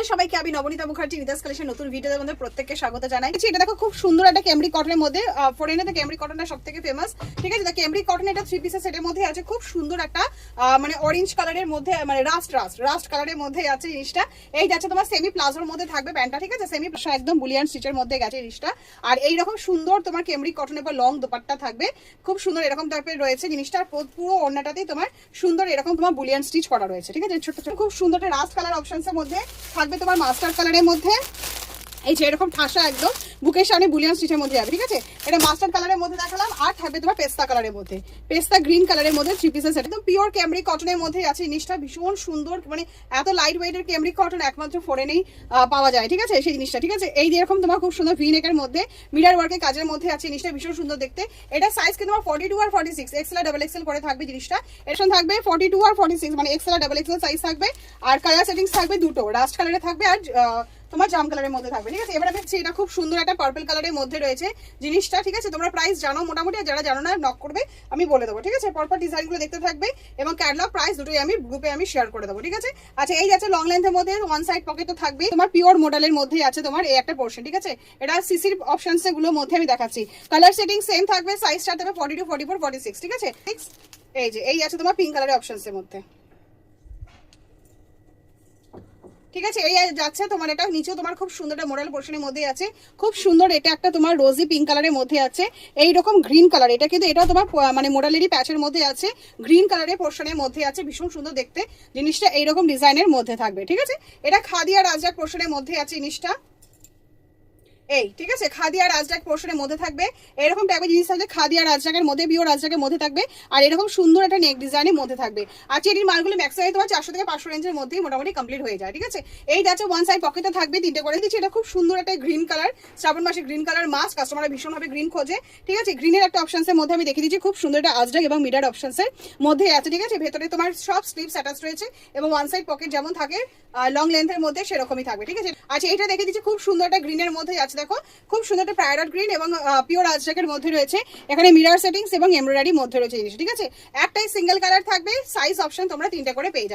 Hello সবাইকে, আমি Nabanita Mukherjee Nidahas collection নতুন ভিডিওতে আমাদের প্রত্যেককে স্বাগত জানাই। এটা দেখো খুব সুন্দর একটা ক্যামরি কটনের মধ্যে, ফরেনে তো ক্যামরি কটনটা সবথেকে ফেমাস, ঠিক আছে। ক্যামরি কটন এটা 3 পিসের সেটের মধ্যে আছে, খুব সুন্দর একটা মানে অরেঞ্জ কালারের মধ্যে, মানে রাস্ট কালারের মধ্যে আছে জিনিসটা। এইটা আছে তোমার সেমি প্লাজোর মধ্যে থাকবে প্যান্টটা, ঠিক আছে, সেমি একদম বুলিয়ান স্টিচের মধ্যে গেছে জিনিসটা। আর এইরকম সুন্দর তোমার ক্যামরি কটনের পর লং দোপাট্টা থাকবে, খুব সুন্দর এরকম টাইপের রয়েছে জিনিসটা। পুরো ওড়নাটাতেই তোমার সুন্দর এরকম তোমার বুলিয়ান স্টিচ করা রয়েছে, ঠিক আছে। ছোট ছোট খুব সুন্দর একটা রাস্ট কালার অপশনসের মধ্যে থাকবে তোমার মাস্টার কালারের মধ্যে, এই যে এরকম ঠাসা একদম বুকের সামনে বুলিয়ান স্টিচের মধ্যে যাবে, ঠিক আছে। এটা মাস্টার কালারের মধ্যে দেখালাম, আর থাকবে তোমার পেস্তা কালারের মধ্যে, পেস্তা গ্রিন কালারের মধ্যে 3 পিসের সেট, একদম পিওর ক্যামরিক কটনের মধ্যে আছে জিনিসটা। ভীষণ সুন্দর, মানে এত লাইট ওয়েটের ক্যামরিক কটন একমাত্র ফরেনেই পাওয়া যায়, ঠিক আছে, সেই জিনিসটা, ঠিক আছে। এই যে এরকম তোমার খুব সুন্দর ভি নেকের মধ্যে মিরর ওয়ার্কের কাজের মধ্যে আছে জিনিসটা, ভীষণ সুন্দর দেখতে। এটা সাইজ কিন্তু তোমার 42 আর 46, এক্সেল আর ডাবল এক্সেল করে থাকবে জিনিসটা। এর সঙ্গে থাকবে 42 আর 46, মানে এক্সেল আর ডাবল এক্সেল সাইজ থাকবে। আর কালার সেটিংস থাকবে দুটো, রাস্ট কালারে থাকবে আর তোমার জাম কালারের মধ্যে থাকবে, ঠিক আছে। এবার দেখছি এটা খুব সুন্দর একটা পার্পল কালারের মধ্যে রয়েছে জিনিসটা, ঠিক আছে। তোমরা প্রাইস জানো মোটামুটি, যারা জানো না নক করবে, আমি বলে দেবো, ঠিক আছে। পরপর ডিজাইনগুলো দেখতে থাকবে এবং ক্যাটালগ প্রাইস দুটোই আমি গ্রুপে আমি শেয়ার করে দেবো, ঠিক আছে। আচ্ছা, এই যাচ্ছে লং লেন্থের মধ্যে, ওয়ান সাইড পকেটও থাকবে তোমার পিওর মডেলের মধ্যে আছে তোমার এই একটা পোর্শন, ঠিক আছে। এটা সিসির অপশনস গুলোর মধ্যে আমি দেখাচ্ছি। কালার সেটিং সেম থাকবে, সাইজটা থাকবে 42, 44, 46, ঠিক আছে। এই যে এই আছে তোমার পিঙ্ক কালারের অপশনস এর মধ্যে, ঠিক আছে। এই যাচ্ছে তোমার এটা নিচেও তোমার খুব সুন্দর একটা মডেল পোর্শনের মধ্যে আছে, খুব সুন্দর। এটা একটা তোমার রোজি পিঙ্ক কালারের মধ্যে আছে, এইরকম গ্রিন কালার, এটা কিন্তু এটাও তোমার মানে মডেলেরই প্যাচের মধ্যে আছে, গ্রিন কালারের পোর্শনের মধ্যে আছে, ভীষণ সুন্দর দেখতে জিনিসটা। এইরকম ডিজাইনের মধ্যে থাকবে, ঠিক আছে। এটা খাদি আর রাজরাক পোর্শনের মধ্যে আছে জিনিসটা, এই, ঠিক আছে। খাদি আর রাজরাক পোর্শনের মধ্যে থাকবে, এরকম টাইপের জিনিস থাকবে খাদি আর রাজরাকের মধ্যে, পিওর রাজরাকের মধ্যে থাকবে। আর এরকম সুন্দর একটা নেক ডিজাইনের মধ্যে থাকবে। আর চেরির মালগুলো ম্যাক্সিমাম তোমার 400 থেকে 500 রেঞ্জের মধ্যেই মোটামুটি কমপ্লিট হয়ে যায়, ঠিক আছে। এই যাচ্ছে ওয়ান সাইড পকেটে থাকবে, 3টে করে দিচ্ছি। এটা খুব সুন্দর একটা গ্রিন কালার, শ্রাবণ মাসে গ্রিন কালার মাস্ক, কাস্টমাররা ভীষণভাবে গ্রিন খোঁজে, ঠিক আছে। গ্রিনের একটা অপশনসের মধ্যে আমি দেখে দিচ্ছি, খুব সুন্দর একটা আজরাক এবং মিডার অপশনসের মধ্যে আছে, ঠিক আছে। ভেতরে তোমার সব স্লিপস অ্যাটাচ রয়েছে এবং ওয়ান সাইড পকেট যেমন থাকে লং লেন্থের মধ্যে সেরকমই থাকবে, ঠিক আছে। আচ্ছা, এটা দেখে দিচ্ছি, খুব সুন্দর একটা গ্রিনের মধ্যে আছে, দেখো খুব সুন্দর একটা প্যারট গ্রিন এবং পিওর আজরাকের মধ্যে রয়েছে। এখানে মিরর সেটিংস এবং এমব্রয়ডারি মধ্যে রয়েছে জিনিস, ঠিক আছে। একটাই সিঙ্গেল কালার থাকবে, সাইজ অপশন তোমরা 3টে করে পেয়ে যাবে।